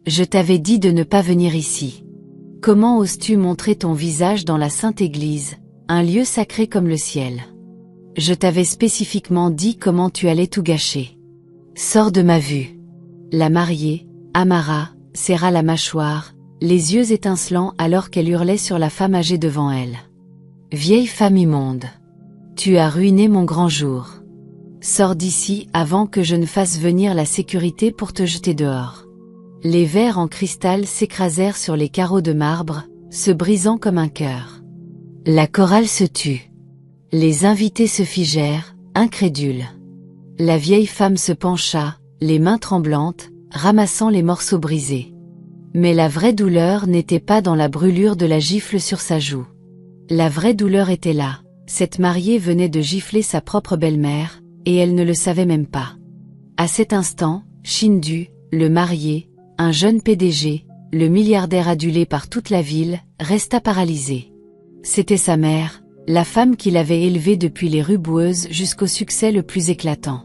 Je t'avais dit de ne pas venir ici. Comment oses-tu montrer ton visage dans la Sainte Église, un lieu sacré comme le ciel? Je t'avais spécifiquement dit comment tu allais tout gâcher. Sors de ma vue. La mariée, Amara, serra la mâchoire, les yeux étincelants alors qu'elle hurlait sur la femme âgée devant elle. Vieille femme immonde. Tu as ruiné mon grand jour. Sors d'ici avant que je ne fasse venir la sécurité pour te jeter dehors. Les verres en cristal s'écrasèrent sur les carreaux de marbre, se brisant comme un cœur. La chorale se tut. Les invités se figèrent, incrédules. La vieille femme se pencha, les mains tremblantes, ramassant les morceaux brisés. Mais la vraie douleur n'était pas dans la brûlure de la gifle sur sa joue. La vraie douleur était là. Cette mariée venait de gifler sa propre belle-mère, et elle ne le savait même pas. À cet instant, Shindu, le marié, un jeune PDG, le milliardaire adulé par toute la ville, resta paralysé. C'était sa mère, la femme qu'il avait élevée depuis les rues boueuses jusqu'au succès le plus éclatant.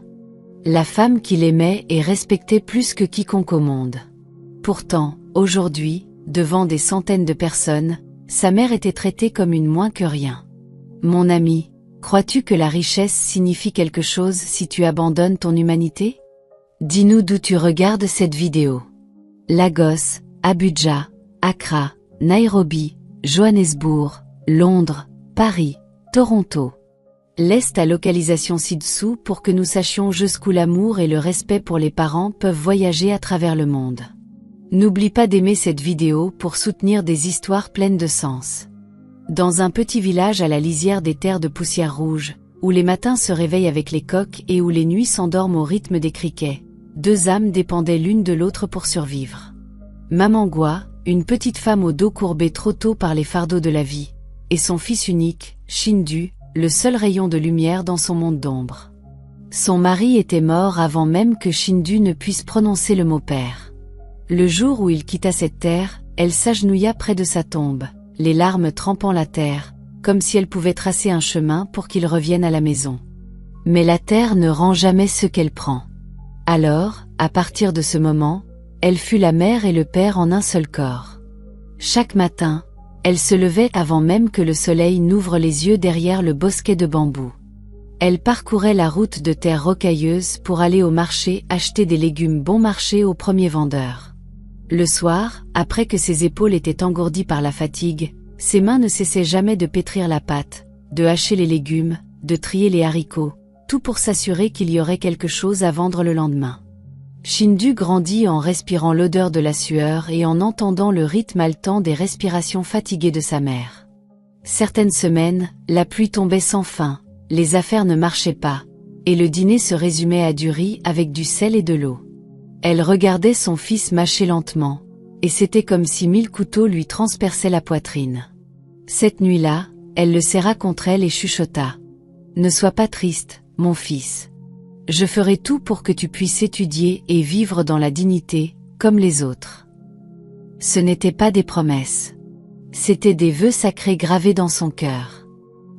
La femme qu'il aimait et respectait plus que quiconque au monde. Pourtant, aujourd'hui, devant des centaines de personnes, sa mère était traitée comme une moins que rien. Mon ami, crois-tu que la richesse signifie quelque chose si tu abandonnes ton humanité? Dis-nous d'où tu regardes cette vidéo. Lagos, Abuja, Accra, Nairobi, Johannesburg, Londres, Paris, Toronto. Laisse ta localisation ci-dessous pour que nous sachions jusqu'où l'amour et le respect pour les parents peuvent voyager à travers le monde. N'oublie pas d'aimer cette vidéo pour soutenir des histoires pleines de sens. Dans un petit village à la lisière des terres de poussière rouge, où les matins se réveillent avec les coqs et où les nuits s'endorment au rythme des criquets, deux âmes dépendaient l'une de l'autre pour survivre. Mamangwa, une petite femme au dos courbé trop tôt par les fardeaux de la vie, et son fils unique, Shindu, le seul rayon de lumière dans son monde d'ombre. Son mari était mort avant même que Shindu ne puisse prononcer le mot père. Le jour où il quitta cette terre, elle s'agenouilla près de sa tombe, les larmes trempant la terre, comme si elle pouvait tracer un chemin pour qu'il revienne à la maison. Mais la terre ne rend jamais ce qu'elle prend. Alors, à partir de ce moment, elle fut la mère et le père en un seul corps. Chaque matin, elle se levait avant même que le soleil n'ouvre les yeux derrière le bosquet de bambous. Elle parcourait la route de terre rocailleuse pour aller au marché acheter des légumes bon marché au premier vendeur. Le soir, après que ses épaules étaient engourdies par la fatigue, ses mains ne cessaient jamais de pétrir la pâte, de hacher les légumes, de trier les haricots, tout pour s'assurer qu'il y aurait quelque chose à vendre le lendemain. Shindu grandit en respirant l'odeur de la sueur et en entendant le rythme haletant des respirations fatiguées de sa mère. Certaines semaines, la pluie tombait sans fin, les affaires ne marchaient pas, et le dîner se résumait à du riz avec du sel et de l'eau. Elle regardait son fils mâcher lentement, et c'était comme si 1000 couteaux lui transperçaient la poitrine. Cette nuit-là, elle le serra contre elle et chuchota. « Ne sois pas triste, mon fils. Je ferai tout pour que tu puisses étudier et vivre dans la dignité, comme les autres. » Ce n'étaient pas des promesses. C'étaient des vœux sacrés gravés dans son cœur.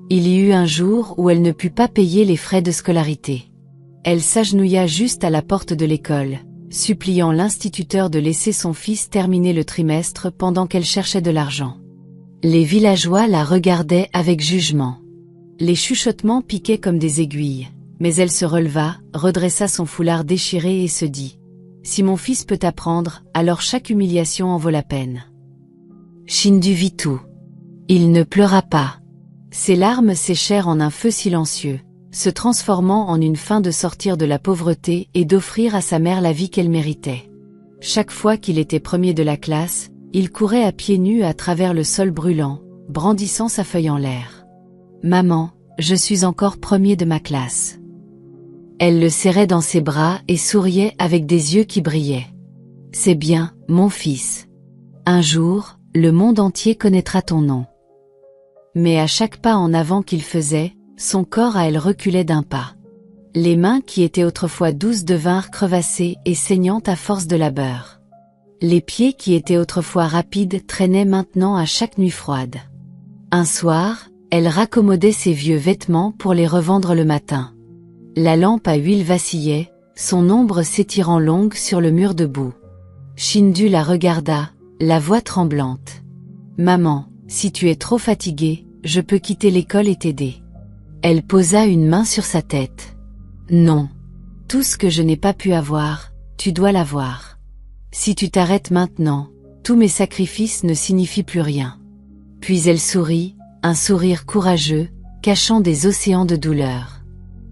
Il y eut un jour où elle ne put pas payer les frais de scolarité. Elle s'agenouilla juste à la porte de l'école, suppliant l'instituteur de laisser son fils terminer le trimestre pendant qu'elle cherchait de l'argent. Les villageois la regardaient avec jugement. Les chuchotements piquaient comme des aiguilles. Mais elle se releva, redressa son foulard déchiré et se dit « Si mon fils peut apprendre, alors chaque humiliation en vaut la peine. » Shindu vit tout. Il ne pleura pas. Ses larmes séchèrent en un feu silencieux, se transformant en une fin de sortir de la pauvreté et d'offrir à sa mère la vie qu'elle méritait. Chaque fois qu'il était premier de la classe, il courait à pieds nus à travers le sol brûlant, brandissant sa feuille en l'air. « Maman, je suis encore premier de ma classe. » Elle le serrait dans ses bras et souriait avec des yeux qui brillaient. « C'est bien, mon fils. Un jour, le monde entier connaîtra ton nom. » Mais à chaque pas en avant qu'il faisait, son corps à elle reculait d'un pas. Les mains qui étaient autrefois douces devinrent crevassées et saignantes à force de labeur. Les pieds qui étaient autrefois rapides traînaient maintenant à chaque nuit froide. Un soir, elle raccommodait ses vieux vêtements pour les revendre le matin. La lampe à huile vacillait, son ombre s'étirant longue sur le mur de boue. Shindu la regarda, la voix tremblante. Maman, si tu es trop fatiguée, je peux quitter l'école et t'aider. Elle posa une main sur sa tête. Non. Tout ce que je n'ai pas pu avoir, tu dois l'avoir. Si tu t'arrêtes maintenant, tous mes sacrifices ne signifient plus rien. Puis elle sourit, un sourire courageux, cachant des océans de douleur.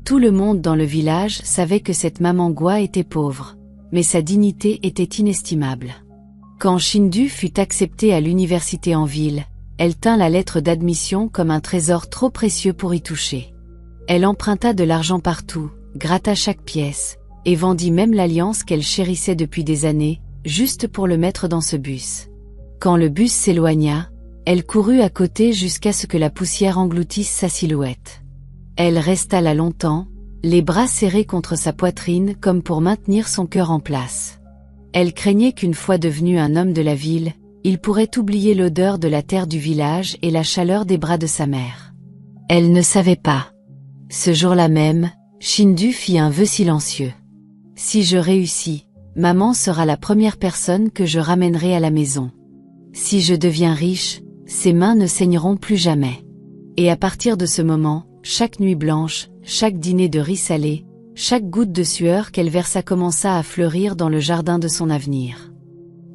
Tout le monde dans le village savait que cette maman Gwa était pauvre, mais sa dignité était inestimable. Quand Shindu fut acceptée à l'université en ville, elle tint la lettre d'admission comme un trésor trop précieux pour y toucher. Elle emprunta de l'argent partout, gratta chaque pièce, et vendit même l'alliance qu'elle chérissait depuis des années, juste pour le mettre dans ce bus. Quand le bus s'éloigna, elle courut à côté jusqu'à ce que la poussière engloutisse sa silhouette. Elle resta là longtemps, les bras serrés contre sa poitrine comme pour maintenir son cœur en place. Elle craignait qu'une fois devenu un homme de la ville, il pourrait oublier l'odeur de la terre du village et la chaleur des bras de sa mère. Elle ne savait pas. Ce jour-là même, Shindu fit un vœu silencieux. Si je réussis, maman sera la première personne que je ramènerai à la maison. Si je deviens riche, ses mains ne saigneront plus jamais. Et à partir de ce moment, chaque nuit blanche, chaque dîner de riz salé, chaque goutte de sueur qu'elle versa commença à fleurir dans le jardin de son avenir.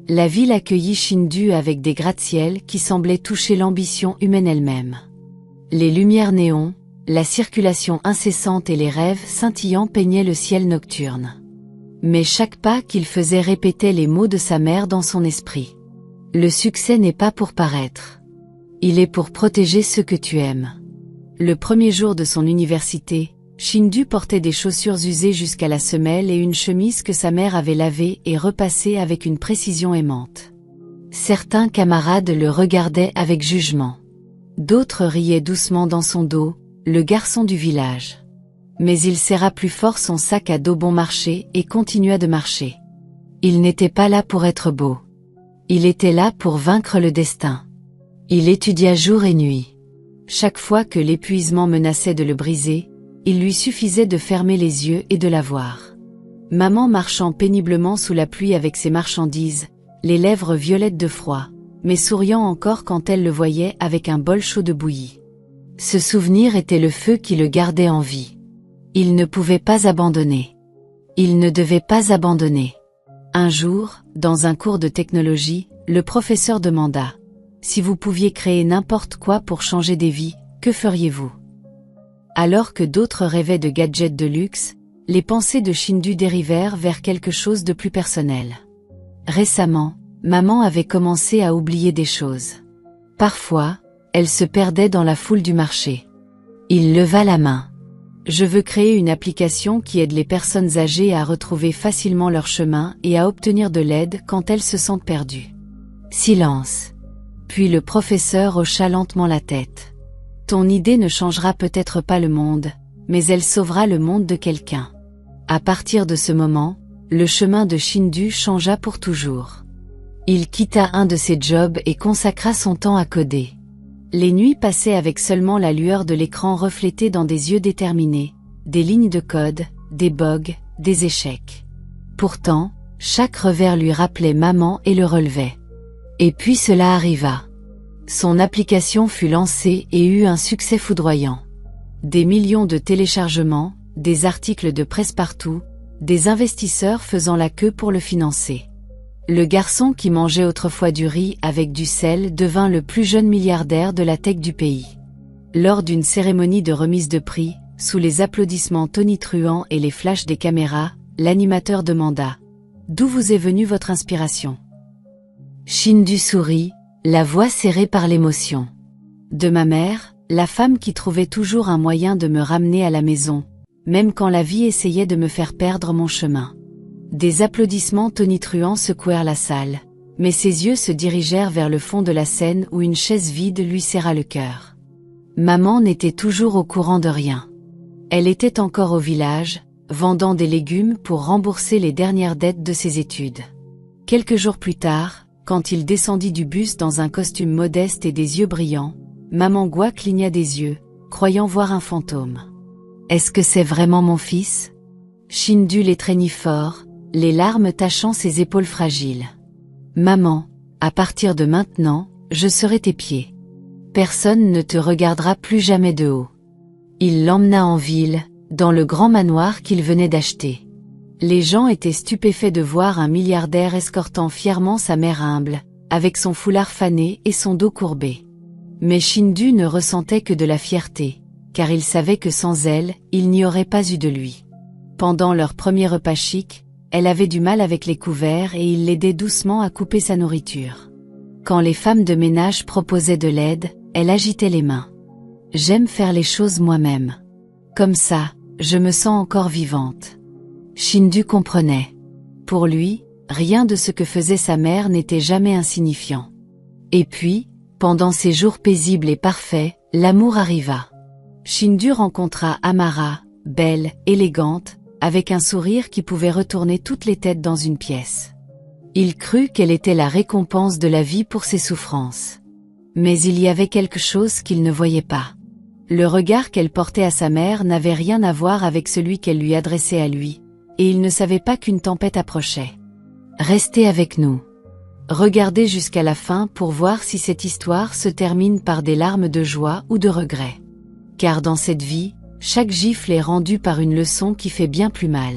La ville accueillit Shindu avec des gratte-ciel qui semblaient toucher l'ambition humaine elle-même. Les lumières néons, la circulation incessante et les rêves scintillants peignaient le ciel nocturne. Mais chaque pas qu'il faisait répétait les mots de sa mère dans son esprit. Le succès n'est pas pour paraître. Il est pour protéger ceux que tu aimes. Le premier jour de son université, Shindu portait des chaussures usées jusqu'à la semelle et une chemise que sa mère avait lavée et repassée avec une précision aimante. Certains camarades le regardaient avec jugement. D'autres riaient doucement dans son dos, le garçon du village. Mais il serra plus fort son sac à dos bon marché et continua de marcher. Il n'était pas là pour être beau. Il était là pour vaincre le destin. Il étudia jour et nuit. Chaque fois que l'épuisement menaçait de le briser, il lui suffisait de fermer les yeux et de la voir. Maman marchant péniblement sous la pluie avec ses marchandises, les lèvres violettes de froid, mais souriant encore quand elle le voyait avec un bol chaud de bouillie. Ce souvenir était le feu qui le gardait en vie. Il ne pouvait pas abandonner. Il ne devait pas abandonner. Un jour, dans un cours de technologie, le professeur demanda « Si vous pouviez créer n'importe quoi pour changer des vies, que feriez-vous » Alors que d'autres rêvaient de gadgets de luxe, les pensées de Shindu dérivèrent vers quelque chose de plus personnel. Récemment, maman avait commencé à oublier des choses. Parfois, elle se perdait dans la foule du marché. Il leva la main. Je veux créer une application qui aide les personnes âgées à retrouver facilement leur chemin et à obtenir de l'aide quand elles se sentent perdues. Silence. Puis le professeur hocha lentement la tête. Ton idée ne changera peut-être pas le monde, mais elle sauvera le monde de quelqu'un. À partir de ce moment, le chemin de Shindu changea pour toujours. Il quitta un de ses jobs et consacra son temps à coder. Les nuits passaient avec seulement la lueur de l'écran reflétée dans des yeux déterminés, des lignes de code, des bugs, des échecs. Pourtant, chaque revers lui rappelait maman et le relevait. Et puis cela arriva. Son application fut lancée et eut un succès foudroyant. Des millions de téléchargements, des articles de presse partout, des investisseurs faisant la queue pour le financer. Le garçon qui mangeait autrefois du riz avec du sel devint le plus jeune milliardaire de la tech du pays. Lors d'une cérémonie de remise de prix, sous les applaudissements tonitruants et les flashs des caméras, l'animateur demanda « D'où vous est venue votre inspiration ?» Shindu sourit, la voix serrée par l'émotion. « De ma mère, la femme qui trouvait toujours un moyen de me ramener à la maison, même quand la vie essayait de me faire perdre mon chemin. » Des applaudissements tonitruants secouèrent la salle, mais ses yeux se dirigèrent vers le fond de la scène où une chaise vide lui serra le cœur. Maman n'était toujours au courant de rien. Elle était encore au village, vendant des légumes pour rembourser les dernières dettes de ses études. Quelques jours plus tard, quand il descendit du bus dans un costume modeste et des yeux brillants, maman Gwa cligna des yeux, croyant voir un fantôme. « Est-ce que c'est vraiment mon fils ?» Shindu l'étreignit fort, les larmes tachant ses épaules fragiles. Maman, à partir de maintenant, je serai tes pieds. Personne ne te regardera plus jamais de haut. Il l'emmena en ville, dans le grand manoir qu'il venait d'acheter. Les gens étaient stupéfaits de voir un milliardaire escortant fièrement sa mère humble, avec son foulard fané et son dos courbé. Mais Shindu ne ressentait que de la fierté, car il savait que sans elle, il n'y aurait pas eu de lui. Pendant leur premier repas chic, elle avait du mal avec les couverts et il l'aidait doucement à couper sa nourriture. Quand les femmes de ménage proposaient de l'aide, elle agitait les mains. « J'aime faire les choses moi-même. Comme ça, je me sens encore vivante. » Shindu comprenait. Pour lui, rien de ce que faisait sa mère n'était jamais insignifiant. Et puis, pendant ces jours paisibles et parfaits, l'amour arriva. Shindu rencontra Amara, belle, élégante, avec un sourire qui pouvait retourner toutes les têtes dans une pièce. Il crut qu'elle était la récompense de la vie pour ses souffrances. Mais il y avait quelque chose qu'il ne voyait pas. Le regard qu'elle portait à sa mère n'avait rien à voir avec celui qu'elle lui adressait à lui, et il ne savait pas qu'une tempête approchait. « Restez avec nous. Regardez jusqu'à la fin pour voir si cette histoire se termine par des larmes de joie ou de regret. Car dans cette vie, chaque gifle est rendue par une leçon qui fait bien plus mal. »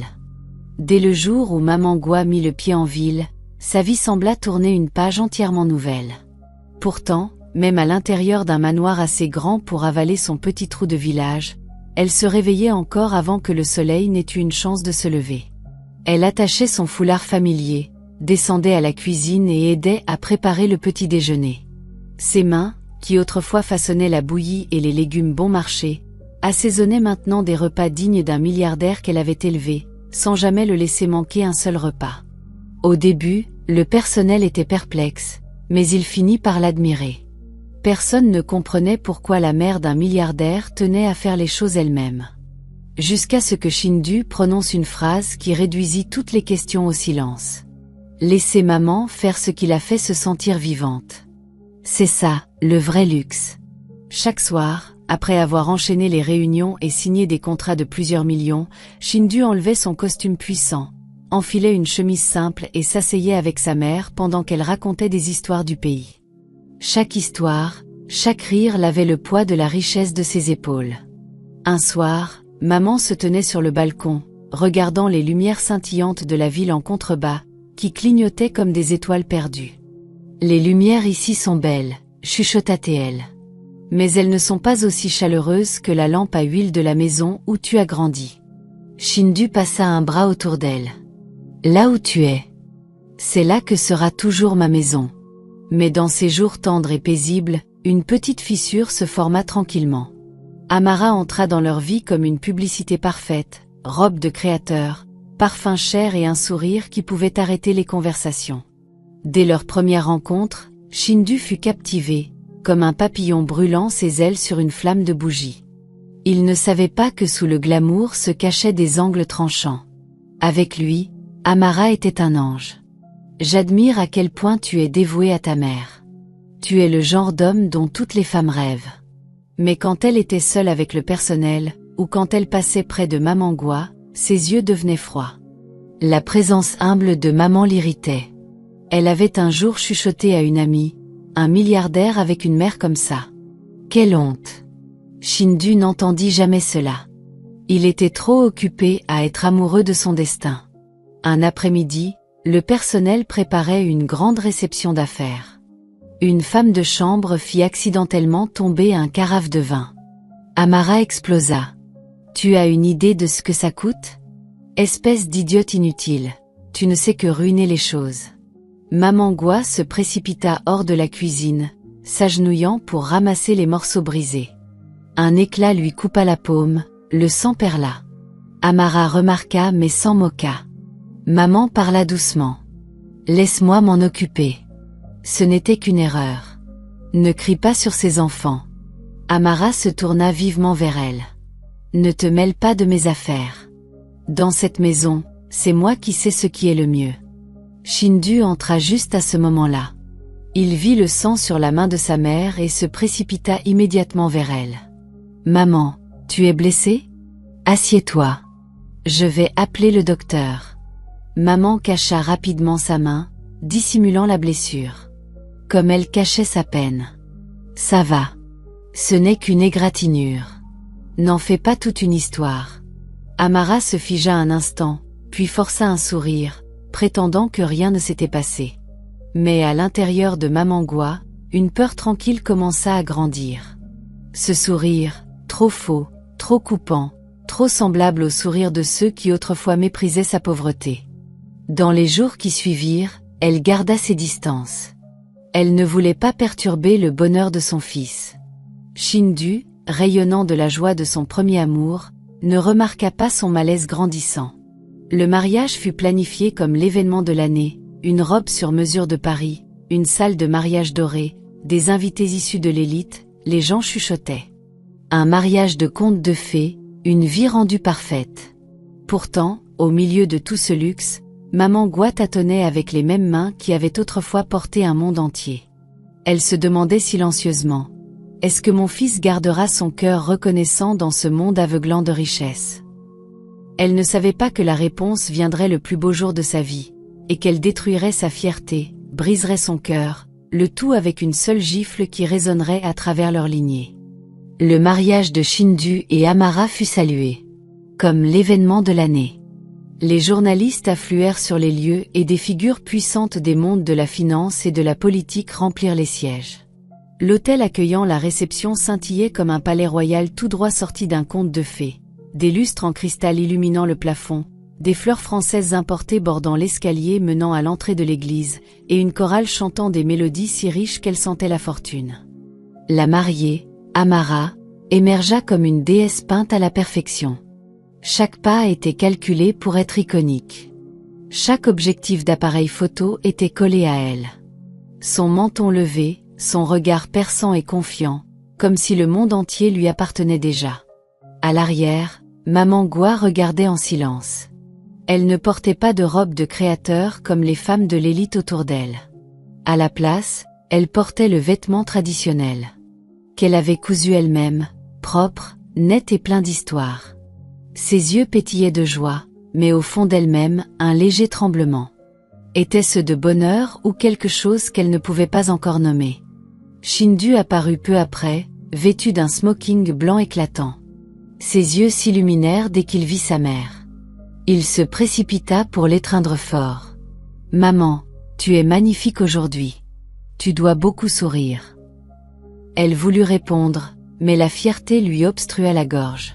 Dès le jour où Maman Gwa mit le pied en ville, sa vie sembla tourner une page entièrement nouvelle. Pourtant, même à l'intérieur d'un manoir assez grand pour avaler son petit trou de village, elle se réveillait encore avant que le soleil n'ait eu une chance de se lever. Elle attachait son foulard familier, descendait à la cuisine et aidait à préparer le petit déjeuner. Ses mains, qui autrefois façonnaient la bouillie et les légumes bon marché, assaisonnaient maintenant des repas dignes d'un milliardaire qu'elle avait élevé, sans jamais le laisser manquer un seul repas. Au début, le personnel était perplexe, mais il finit par l'admirer. Personne ne comprenait pourquoi la mère d'un milliardaire tenait à faire les choses elle-même. Jusqu'à ce que Shindu prononce une phrase qui réduisit toutes les questions au silence. « Laissez maman faire ce qui la fait se sentir vivante. » C'est ça, le vrai luxe. Chaque soir, après avoir enchaîné les réunions et signé des contrats de plusieurs millions, Shindu enlevait son costume puissant, enfilait une chemise simple et s'asseyait avec sa mère pendant qu'elle racontait des histoires du pays. Chaque histoire, chaque rire lavait le poids de la richesse de ses épaules. Un soir, maman se tenait sur le balcon, regardant les lumières scintillantes de la ville en contrebas, qui clignotaient comme des étoiles perdues. « Les lumières ici sont belles », chuchota-t-elle. « Mais elles ne sont pas aussi chaleureuses que la lampe à huile de la maison où tu as grandi. » Shindu passa un bras autour d'elle. « Là où tu es. C'est là que sera toujours ma maison. » Mais dans ces jours tendres et paisibles, une petite fissure se forma tranquillement. Amara entra dans leur vie comme une publicité parfaite, robe de créateur, parfum cher et un sourire qui pouvait arrêter les conversations. Dès leur première rencontre, Shindu fut captivé, comme un papillon brûlant ses ailes sur une flamme de bougie. Il ne savait pas que sous le glamour se cachaient des angles tranchants. Avec lui, Amara était un ange. J'admire à quel point tu es dévoué à ta mère. Tu es le genre d'homme dont toutes les femmes rêvent. Mais quand elle était seule avec le personnel, ou quand elle passait près de Maman Gwa, ses yeux devenaient froids. La présence humble de maman l'irritait. Elle avait un jour chuchoté à une amie, un milliardaire avec une mère comme ça. Quelle honte! Shindu n'entendit jamais cela. Il était trop occupé à être amoureux de son destin. Un après-midi, le personnel préparait une grande réception d'affaires. Une femme de chambre fit accidentellement tomber un carafe de vin. Amara explosa. « Tu as une idée de ce que ça coûte? Espèce d'idiote inutile, tu ne sais que ruiner les choses. » Maman Gwa se précipita hors de la cuisine, s'agenouillant pour ramasser les morceaux brisés. Un éclat lui coupa la paume, le sang perla. Amara remarqua mais s'en moqua. Maman parla doucement. « Laisse-moi m'en occuper. Ce n'était qu'une erreur. Ne crie pas sur ses enfants. » Amara se tourna vivement vers elle. « Ne te mêle pas de mes affaires. Dans cette maison, c'est moi qui sais ce qui est le mieux. » Shindu entra juste à ce moment-là. Il vit le sang sur la main de sa mère et se précipita immédiatement vers elle. « Maman, tu es blessée? Assieds-toi. Je vais appeler le docteur. » Maman cacha rapidement sa main, dissimulant la blessure. Comme elle cachait sa peine. Ça va. Ce n'est qu'une égratignure. N'en fais pas toute une histoire. Amara se figea un instant, puis força un sourire, prétendant que rien ne s'était passé. Mais à l'intérieur de Maman Gua, une peur tranquille commença à grandir. Ce sourire, trop faux, trop coupant, trop semblable au sourire de ceux qui autrefois méprisaient sa pauvreté. Dans les jours qui suivirent, elle garda ses distances. Elle ne voulait pas perturber le bonheur de son fils. Shindu, rayonnant de la joie de son premier amour, ne remarqua pas son malaise grandissant. Le mariage fut planifié comme l'événement de l'année, une robe sur mesure de Paris, une salle de mariage dorée, des invités issus de l'élite, les gens chuchotaient. Un mariage de conte de fées, une vie rendue parfaite. Pourtant, au milieu de tout ce luxe, Maman Gua tâtonnait avec les mêmes mains qui avaient autrefois porté un monde entier. Elle se demandait silencieusement. Est-ce que mon fils gardera son cœur reconnaissant dans ce monde aveuglant de richesse? Elle ne savait pas que la réponse viendrait le plus beau jour de sa vie, et qu'elle détruirait sa fierté, briserait son cœur, le tout avec une seule gifle qui résonnerait à travers leur lignée. Le mariage de Shindu et Amara fut salué comme l'événement de l'année. Les journalistes affluèrent sur les lieux et des figures puissantes des mondes de la finance et de la politique remplirent les sièges. L'hôtel accueillant la réception scintillait comme un palais royal tout droit sorti d'un conte de fées, des lustres en cristal illuminant le plafond, des fleurs françaises importées bordant l'escalier menant à l'entrée de l'église, et une chorale chantant des mélodies si riches qu'elle sentait la fortune. La mariée, Amara, émergea comme une déesse peinte à la perfection. Chaque pas était calculé pour être iconique. Chaque objectif d'appareil photo était collé à elle. Son menton levé, son regard perçant et confiant, comme si le monde entier lui appartenait déjà. À l'arrière, Maman Gua regardait en silence. Elle ne portait pas de robe de créateur comme les femmes de l'élite autour d'elle. À la place, elle portait le vêtement traditionnel. Qu'elle avait cousu elle-même, propre, net et plein d'histoire. Ses yeux pétillaient de joie, mais au fond d'elle-même, un léger tremblement. Était-ce de bonheur ou quelque chose qu'elle ne pouvait pas encore nommer? Shindu apparut peu après, vêtu d'un smoking blanc éclatant. Ses yeux s'illuminèrent dès qu'il vit sa mère. Il se précipita pour l'étreindre fort. « Maman, tu es magnifique aujourd'hui. Tu dois beaucoup sourire. » Elle voulut répondre, mais la fierté lui obstrua la gorge.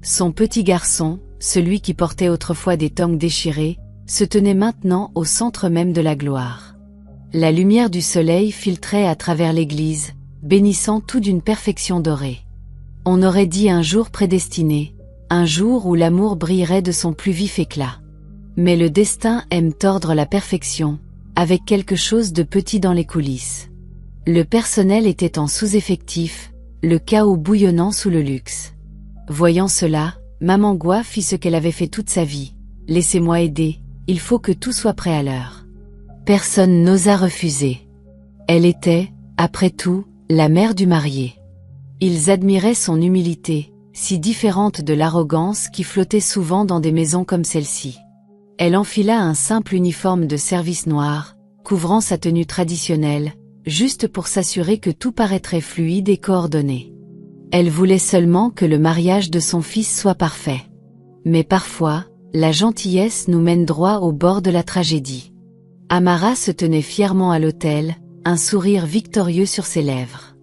Son petit garçon, celui qui portait autrefois des tongs déchirés, se tenait maintenant au centre même de la gloire. La lumière du soleil filtrait à travers l'église, bénissant tout d'une perfection dorée. On aurait dit un jour prédestiné, un jour où l'amour brillerait de son plus vif éclat. Mais le destin aime tordre la perfection, avec quelque chose de petit dans les coulisses. Le personnel était en sous-effectif, le chaos bouillonnant sous le luxe. Voyant cela, Maman Gua fit ce qu'elle avait fait toute sa vie. « Laissez-moi aider, il faut que tout soit prêt à l'heure. » Personne n'osa refuser. Elle était, après tout, la mère du marié. Ils admiraient son humilité, si différente de l'arrogance qui flottait souvent dans des maisons comme celle-ci. Elle enfila un simple uniforme de service noir, couvrant sa tenue traditionnelle, juste pour s'assurer que tout paraîtrait fluide et coordonné. Elle voulait seulement que le mariage de son fils soit parfait. Mais parfois, la gentillesse nous mène droit au bord de la tragédie. Amara se tenait fièrement à l'autel, un sourire victorieux sur ses lèvres.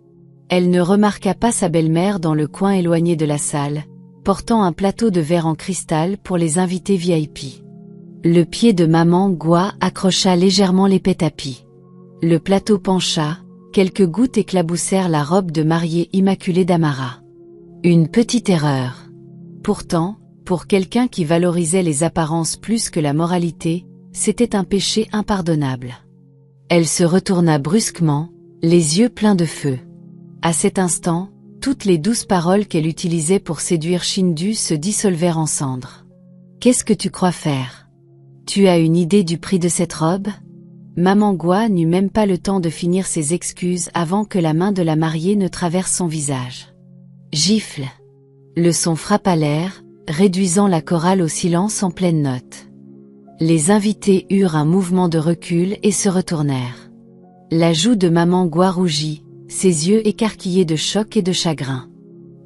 Elle ne remarqua pas sa belle-mère dans le coin éloigné de la salle, portant un plateau de verre en cristal pour les invités VIP. Le pied de Maman Gua accrocha légèrement l'épais tapis. Le plateau pencha, quelques gouttes éclaboussèrent la robe de mariée immaculée d'Amara. Une petite erreur. Pourtant, pour quelqu'un qui valorisait les apparences plus que la moralité, c'était un péché impardonnable. Elle se retourna brusquement, les yeux pleins de feu. À cet instant, toutes les douces paroles qu'elle utilisait pour séduire Shindu se dissolvèrent en cendres. « Qu'est-ce que tu crois faire? Tu as une idée du prix de cette robe ?» Maman Gua n'eut même pas le temps de finir ses excuses avant que la main de la mariée ne traverse son visage. Gifle. Le son frappa l'air, réduisant la chorale au silence en pleine note. Les invités eurent un mouvement de recul et se retournèrent. La joue de maman Gua rougit, ses yeux écarquillés de choc et de chagrin.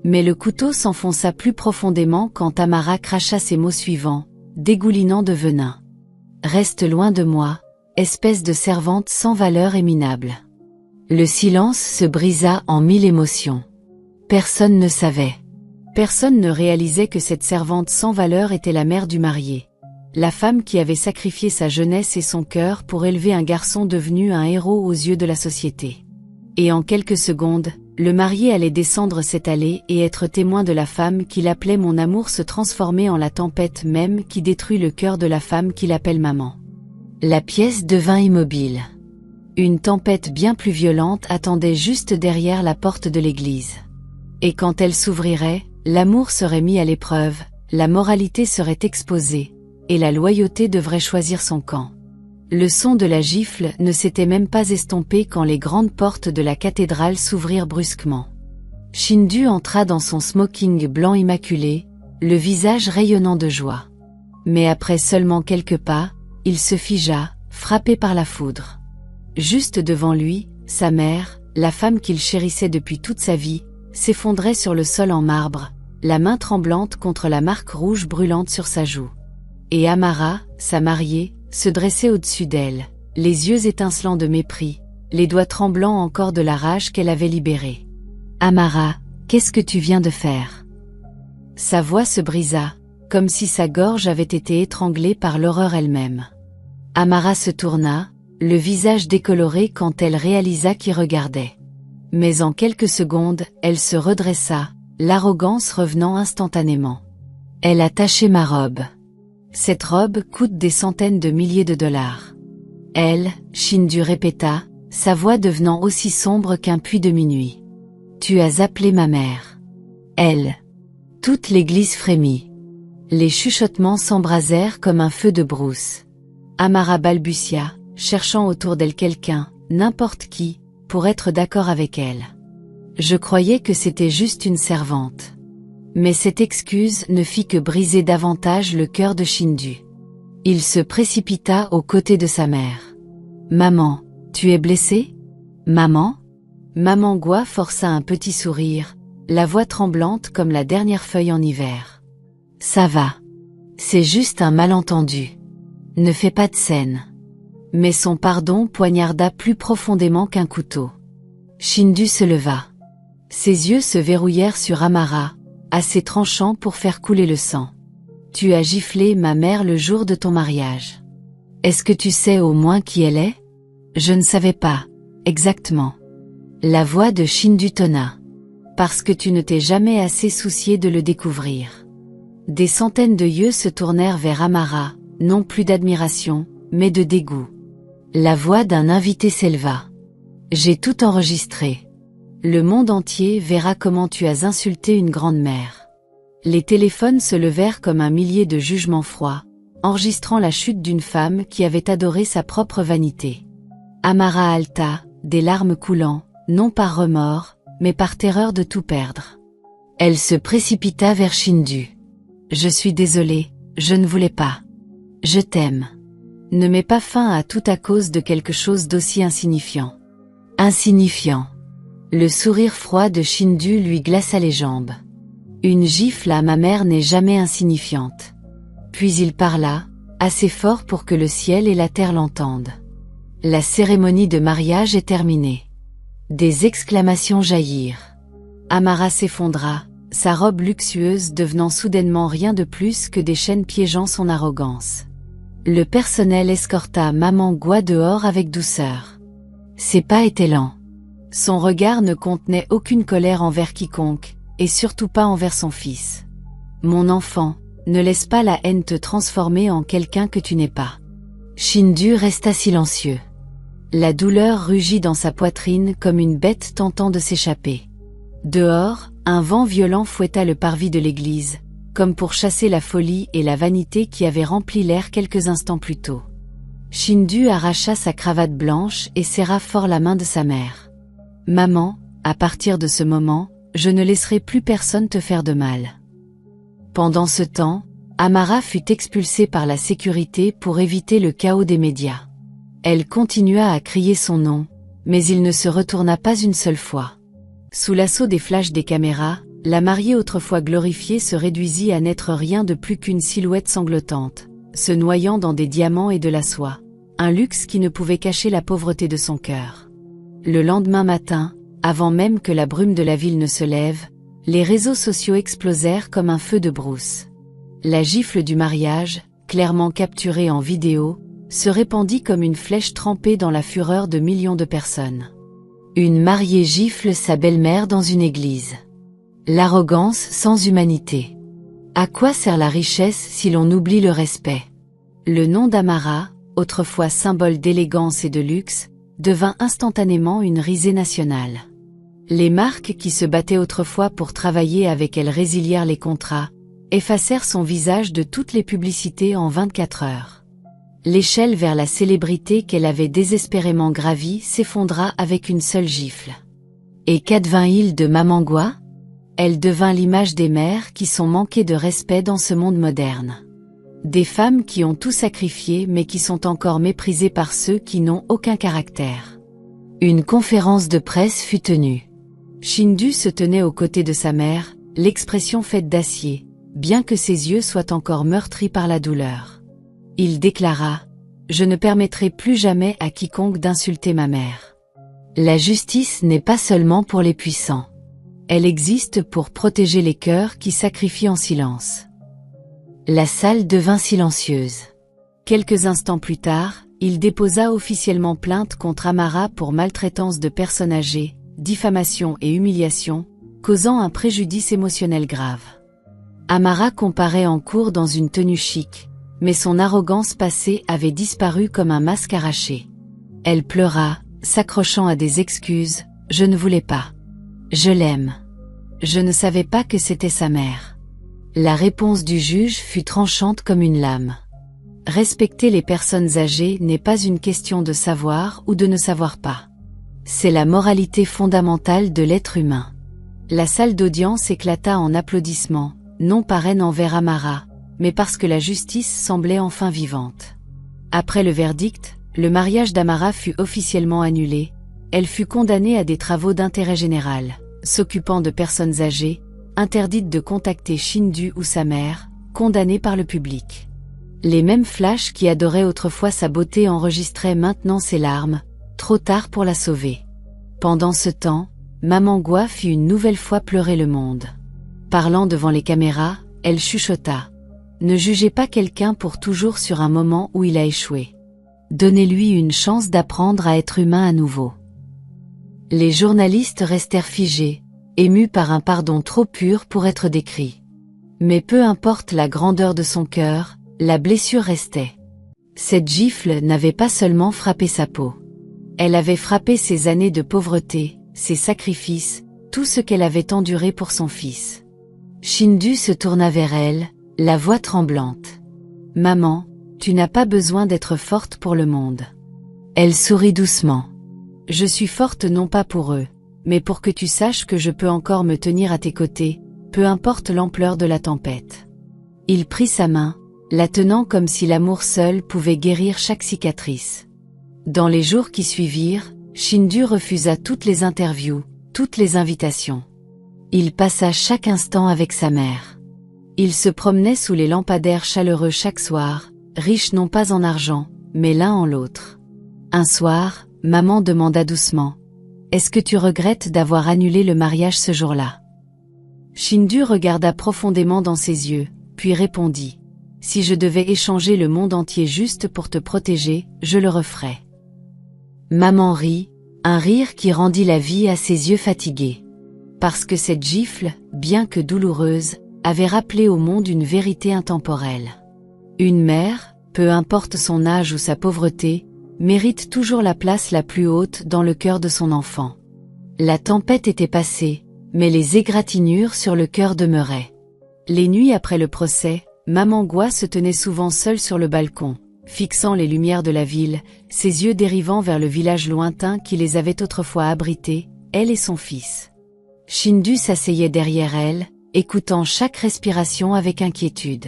Mais le couteau s'enfonça plus profondément quand Tamara cracha ces mots suivants, dégoulinant de venin. « Reste loin de moi, espèce de servante sans valeur et minable. » Le silence se brisa en 1000 émotions. Personne ne savait. Personne ne réalisait que cette servante sans valeur était la mère du marié. La femme qui avait sacrifié sa jeunesse et son cœur pour élever un garçon devenu un héros aux yeux de la société. Et en quelques secondes, le marié allait descendre cette allée et être témoin de la femme qu'il appelait mon amour se transformer en la tempête même qui détruit le cœur de la femme qu'il appelle maman. La pièce devint immobile. Une tempête bien plus violente attendait juste derrière la porte de l'église. Et quand elle s'ouvrirait, l'amour serait mis à l'épreuve, la moralité serait exposée, et la loyauté devrait choisir son camp. Le son de la gifle ne s'était même pas estompé quand les grandes portes de la cathédrale s'ouvrirent brusquement. Shindu entra dans son smoking blanc immaculé, le visage rayonnant de joie. Mais après seulement quelques pas, il se figea, frappé par la foudre. Juste devant lui, sa mère, la femme qu'il chérissait depuis toute sa vie, s'effondrait sur le sol en marbre, la main tremblante contre la marque rouge brûlante sur sa joue. Et Amara, sa mariée, se dressait au-dessus d'elle, les yeux étincelants de mépris, les doigts tremblants encore de la rage qu'elle avait libérée. « Amara, qu'est-ce que tu viens de faire ?» Sa voix se brisa, comme si sa gorge avait été étranglée par l'horreur elle-même. Amara se tourna, le visage décoloré quand elle réalisa qui regardait. Mais en quelques secondes, elle se redressa, l'arrogance revenant instantanément. « Elle a taché ma robe. Cette robe coûte des centaines de milliers de dollars. » Elle, Shindu répéta, sa voix devenant aussi sombre qu'un puits de minuit. « Tu as appelé ma mère. » Elle. Toute l'église frémit. Les chuchotements s'embrasèrent comme un feu de brousse. Amara balbutia, cherchant autour d'elle quelqu'un, n'importe qui, pour être d'accord avec elle. « Je croyais que c'était juste une servante. » Mais cette excuse ne fit que briser davantage le cœur de Shindu. Il se précipita aux côtés de sa mère. « Maman, tu es blessée ? Maman ?» Maman Gua força un petit sourire, la voix tremblante comme la dernière feuille en hiver. « Ça va. C'est juste un malentendu. Ne fais pas de scène. » Mais son pardon poignarda plus profondément qu'un couteau. Shindu se leva. Ses yeux se verrouillèrent sur Amara, assez tranchant pour faire couler le sang. « Tu as giflé ma mère le jour de ton mariage. Est-ce que tu sais au moins qui elle est ? » « Je ne savais pas, exactement. » La voix de Shindu tonna. « Parce que tu ne t'es jamais assez soucié de le découvrir. » Des centaines de yeux se tournèrent vers Amara, non plus d'admiration, mais de dégoût. La voix d'un invité s'éleva. « J'ai tout enregistré. Le monde entier verra comment tu as insulté une grande-mère. » Les téléphones se levèrent comme un millier de jugements froids, enregistrant la chute d'une femme qui avait adoré sa propre vanité. Amara haleta, des larmes coulant, non par remords, mais par terreur de tout perdre. Elle se précipita vers Shindu. « Je suis désolée, je ne voulais pas. Je t'aime. Ne mets pas fin à tout à cause de quelque chose d'aussi insignifiant. » Insignifiant. Le sourire froid de Shindu lui glaça les jambes. « Une gifle à ma mère n'est jamais insignifiante. » Puis il parla, assez fort pour que le ciel et la terre l'entendent. La cérémonie de mariage est terminée. Des exclamations jaillirent. Amara s'effondra, sa robe luxueuse devenant soudainement rien de plus que des chaînes piégeant son arrogance. Le personnel escorta maman Gua dehors avec douceur. Ses pas étaient lents. Son regard ne contenait aucune colère envers quiconque, et surtout pas envers son fils. « Mon enfant, ne laisse pas la haine te transformer en quelqu'un que tu n'es pas. » Shindu resta silencieux. La douleur rugit dans sa poitrine comme une bête tentant de s'échapper. Dehors, un vent violent fouetta le parvis de l'église, comme pour chasser la folie et la vanité qui avaient rempli l'air quelques instants plus tôt. Shindu arracha sa cravate blanche et serra fort la main de sa mère. « Maman, à partir de ce moment, je ne laisserai plus personne te faire de mal. » Pendant ce temps, Amara fut expulsée par la sécurité pour éviter le chaos des médias. Elle continua à crier son nom, mais il ne se retourna pas une seule fois. Sous l'assaut des flashs des caméras, la mariée autrefois glorifiée se réduisit à n'être rien de plus qu'une silhouette sanglotante, se noyant dans des diamants et de la soie, un luxe qui ne pouvait cacher la pauvreté de son cœur. Le lendemain matin, avant même que la brume de la ville ne se lève, les réseaux sociaux explosèrent comme un feu de brousse. La gifle du mariage, clairement capturée en vidéo, se répandit comme une flèche trempée dans la fureur de millions de personnes. Une mariée gifle sa belle-mère dans une église. L'arrogance sans humanité. À quoi sert la richesse si l'on oublie le respect? Le nom d'Amara, autrefois symbole d'élégance et de luxe, devint instantanément une risée nationale. Les marques qui se battaient autrefois pour travailler avec elle résilièrent les contrats, effacèrent son visage de toutes les publicités en 24 heures. L'échelle vers la célébrité qu'elle avait désespérément gravie s'effondra avec une seule gifle. Et qu'advint-il de Maman Gua? Elle devint l'image des mères qui sont manquées de respect dans ce monde moderne. Des femmes qui ont tout sacrifié mais qui sont encore méprisées par ceux qui n'ont aucun caractère. Une conférence de presse fut tenue. Shindu se tenait aux côtés de sa mère, l'expression faite d'acier, bien que ses yeux soient encore meurtris par la douleur. Il déclara : « Je ne permettrai plus jamais à quiconque d'insulter ma mère. La justice n'est pas seulement pour les puissants. Elle existe pour protéger les cœurs qui sacrifient en silence. » La salle devint silencieuse. Quelques instants plus tard, il déposa officiellement plainte contre Amara pour maltraitance de personnes âgées, diffamation et humiliation, causant un préjudice émotionnel grave. Amara comparaît en cour dans une tenue chic, mais son arrogance passée avait disparu comme un masque arraché. Elle pleura, s'accrochant à des excuses : « Je ne voulais pas. Je l'aime. Je ne savais pas que c'était sa mère. » La réponse du juge fut tranchante comme une lame. Respecter les personnes âgées n'est pas une question de savoir ou de ne savoir pas. C'est la moralité fondamentale de l'être humain. La salle d'audience éclata en applaudissements, non par haine envers Amara, mais parce que la justice semblait enfin vivante. Après le verdict, le mariage d'Amara fut officiellement annulé, elle fut condamnée à des travaux d'intérêt général, s'occupant de personnes âgées, interdite de contacter Shindu ou sa mère, condamnée par le public. Les mêmes flashs qui adoraient autrefois sa beauté enregistraient maintenant ses larmes, trop tard pour la sauver. Pendant ce temps, Maman Gua fit une nouvelle fois pleurer le monde. Parlant devant les caméras, elle chuchota : « Ne jugez pas quelqu'un pour toujours sur un moment où il a échoué. Donnez-lui une chance d'apprendre à être humain à nouveau. » Les journalistes restèrent figés, émus par un pardon trop pur pour être décrit. Mais peu importe la grandeur de son cœur, la blessure restait. Cette gifle n'avait pas seulement frappé sa peau. Elle avait frappé ses années de pauvreté, ses sacrifices, tout ce qu'elle avait enduré pour son fils. Shindu se tourna vers elle, la voix tremblante. « Maman, tu n'as pas besoin d'être forte pour le monde. » Elle sourit doucement. « Je suis forte non pas pour eux, mais pour que tu saches que je peux encore me tenir à tes côtés, peu importe l'ampleur de la tempête. » Il prit sa main, la tenant comme si l'amour seul pouvait guérir chaque cicatrice. Dans les jours qui suivirent, Shindu refusa toutes les interviews, toutes les invitations. Il passa chaque instant avec sa mère. Il se promenait sous les lampadaires chaleureux chaque soir, riche non pas en argent, mais l'un en l'autre. Un soir, maman demanda doucement : « Est-ce que tu regrettes d'avoir annulé le mariage ce jour-là ?» Shindu regarda profondément dans ses yeux, puis répondit : « Si je devais échanger le monde entier juste pour te protéger, je le referais. » Maman rit, un rire qui rendit la vie à ses yeux fatigués. Parce que cette gifle, bien que douloureuse, avait rappelé au monde une vérité intemporelle. Une mère, peu importe son âge ou sa pauvreté, mérite toujours la place la plus haute dans le cœur de son enfant. La tempête était passée, mais les égratignures sur le cœur demeuraient. Les nuits après le procès, Maman Gua se tenait souvent seule sur le balcon, fixant les lumières de la ville, ses yeux dérivant vers le village lointain qui les avait autrefois abrités, elle et son fils. Shindu s'asseyait derrière elle, écoutant chaque respiration avec inquiétude.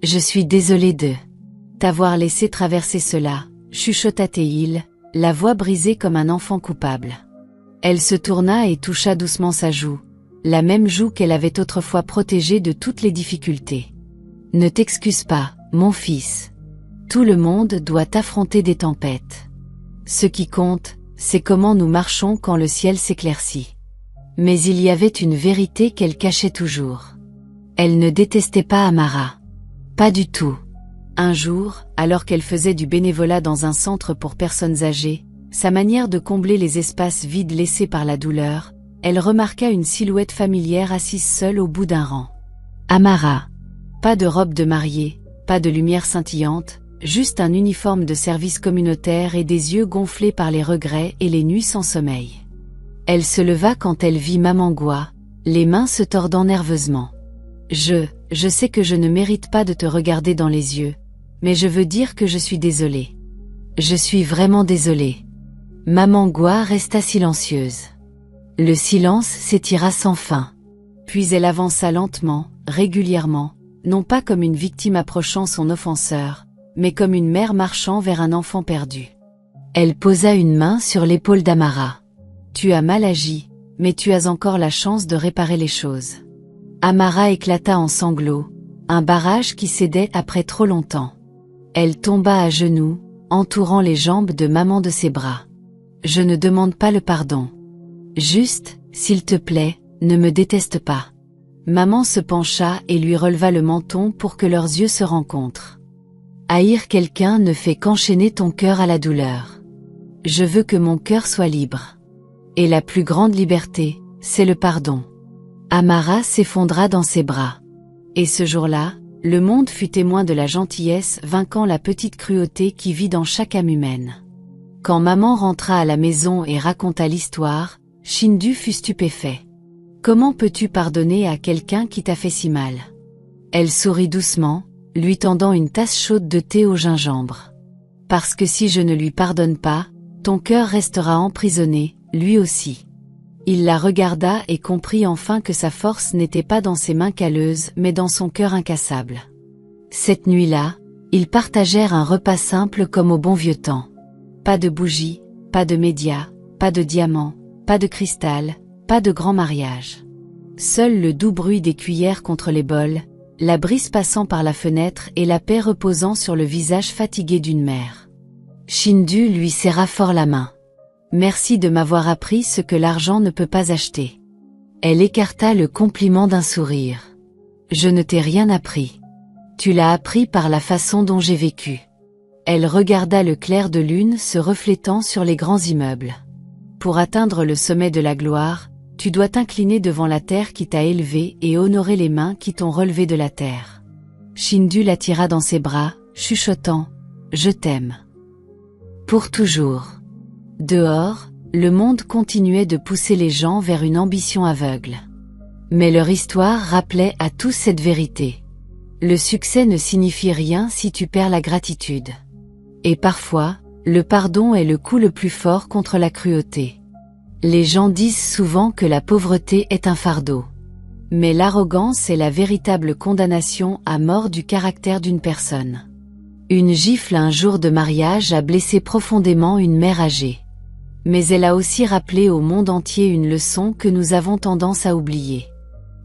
Je suis désolée de t'avoir laissé traverser cela, chuchota Théil, la voix brisée comme un enfant coupable. Elle se tourna et toucha doucement sa joue, la même joue qu'elle avait autrefois protégée de toutes les difficultés. Ne t'excuse pas, mon fils. Tout le monde doit affronter des tempêtes. Ce qui compte, c'est comment nous marchons quand le ciel s'éclaircit. Mais il y avait une vérité qu'elle cachait toujours. Elle ne détestait pas Amara. Pas du tout. Un jour, alors qu'elle faisait du bénévolat dans un centre pour personnes âgées, sa manière de combler les espaces vides laissés par la douleur, elle remarqua une silhouette familière assise seule au bout d'un rang. Amara. Pas de robe de mariée, pas de lumière scintillante, juste un uniforme de service communautaire et des yeux gonflés par les regrets et les nuits sans sommeil. Elle se leva quand elle vit Maman Gua, les mains se tordant nerveusement. Je sais que je ne mérite pas de te regarder dans les yeux, mais je veux dire que je suis désolée. Je suis vraiment désolée. Maman Gua resta silencieuse. Le silence s'étira sans fin. Puis elle avança lentement, régulièrement, non pas comme une victime approchant son offenseur, mais comme une mère marchant vers un enfant perdu. Elle posa une main sur l'épaule d'Amara. Tu as mal agi, mais tu as encore la chance de réparer les choses. Amara éclata en sanglots, un barrage qui cédait après trop longtemps. Elle tomba à genoux, entourant les jambes de maman de ses bras. Je ne demande pas le pardon. Juste, s'il te plaît, ne me déteste pas. Maman se pencha et lui releva le menton pour que leurs yeux se rencontrent. Haïr quelqu'un ne fait qu'enchaîner ton cœur à la douleur. Je veux que mon cœur soit libre. Et la plus grande liberté, c'est le pardon. Amara s'effondra dans ses bras. Et ce jour-là, le monde fut témoin de la gentillesse vainquant la petite cruauté qui vit dans chaque âme humaine. Quand maman rentra à la maison et raconta l'histoire, Shindu fut stupéfait. Comment peux-tu pardonner à quelqu'un qui t'a fait si mal? Elle sourit doucement, lui tendant une tasse chaude de thé au gingembre. Parce que si je ne lui pardonne pas, ton cœur restera emprisonné, lui aussi. Il la regarda et comprit enfin que sa force n'était pas dans ses mains calleuses mais dans son cœur incassable. Cette nuit-là, ils partagèrent un repas simple comme au bon vieux temps. Pas de bougies, pas de médias, pas de diamants, pas de cristal, pas de grand mariage. Seul le doux bruit des cuillères contre les bols, la brise passant par la fenêtre et la paix reposant sur le visage fatigué d'une mère. Shindu lui serra fort la main. Merci de m'avoir appris ce que l'argent ne peut pas acheter. Elle écarta le compliment d'un sourire. Je ne t'ai rien appris. Tu l'as appris par la façon dont j'ai vécu. Elle regarda le clair de lune se reflétant sur les grands immeubles. Pour atteindre le sommet de la gloire, tu dois t'incliner devant la terre qui t'a élevé et honorer les mains qui t'ont relevé de la terre. Shindu l'attira dans ses bras, chuchotant « Je t'aime ». Pour toujours. Dehors, le monde continuait de pousser les gens vers une ambition aveugle. Mais leur histoire rappelait à tous cette vérité. Le succès ne signifie rien si tu perds la gratitude. Et parfois, le pardon est le coup le plus fort contre la cruauté. Les gens disent souvent que la pauvreté est un fardeau. Mais l'arrogance est la véritable condamnation à mort du caractère d'une personne. Une gifle un jour de mariage a blessé profondément une mère âgée. Mais elle a aussi rappelé au monde entier une leçon que nous avons tendance à oublier.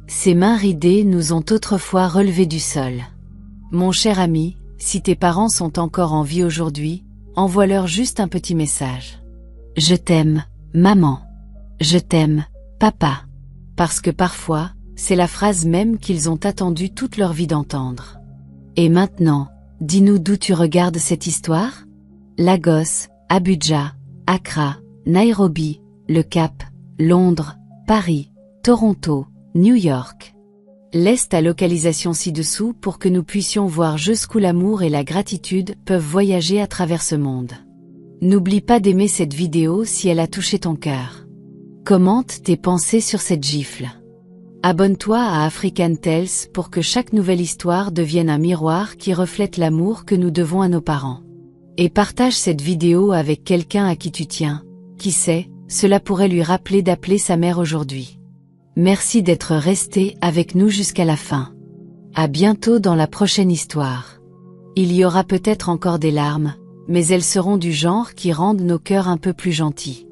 Ces mains ridées nous ont autrefois relevés du sol. Mon cher ami, si tes parents sont encore en vie aujourd'hui, envoie-leur juste un petit message. Je t'aime, maman. Je t'aime, papa. Parce que parfois, c'est la phrase même qu'ils ont attendu toute leur vie d'entendre. Et maintenant, dis-nous d'où tu regardes cette histoire? Lagos, Abuja, Accra, Nairobi, Le Cap, Londres, Paris, Toronto, New York. Laisse ta localisation ci-dessous pour que nous puissions voir jusqu'où l'amour et la gratitude peuvent voyager à travers ce monde. N'oublie pas d'aimer cette vidéo si elle a touché ton cœur. Commente tes pensées sur cette gifle. Abonne-toi à African Tales pour que chaque nouvelle histoire devienne un miroir qui reflète l'amour que nous devons à nos parents. Et partage cette vidéo avec quelqu'un à qui tu tiens. Qui sait, cela pourrait lui rappeler d'appeler sa mère aujourd'hui. Merci d'être resté avec nous jusqu'à la fin. À bientôt dans la prochaine histoire. Il y aura peut-être encore des larmes, mais elles seront du genre qui rendent nos cœurs un peu plus gentils.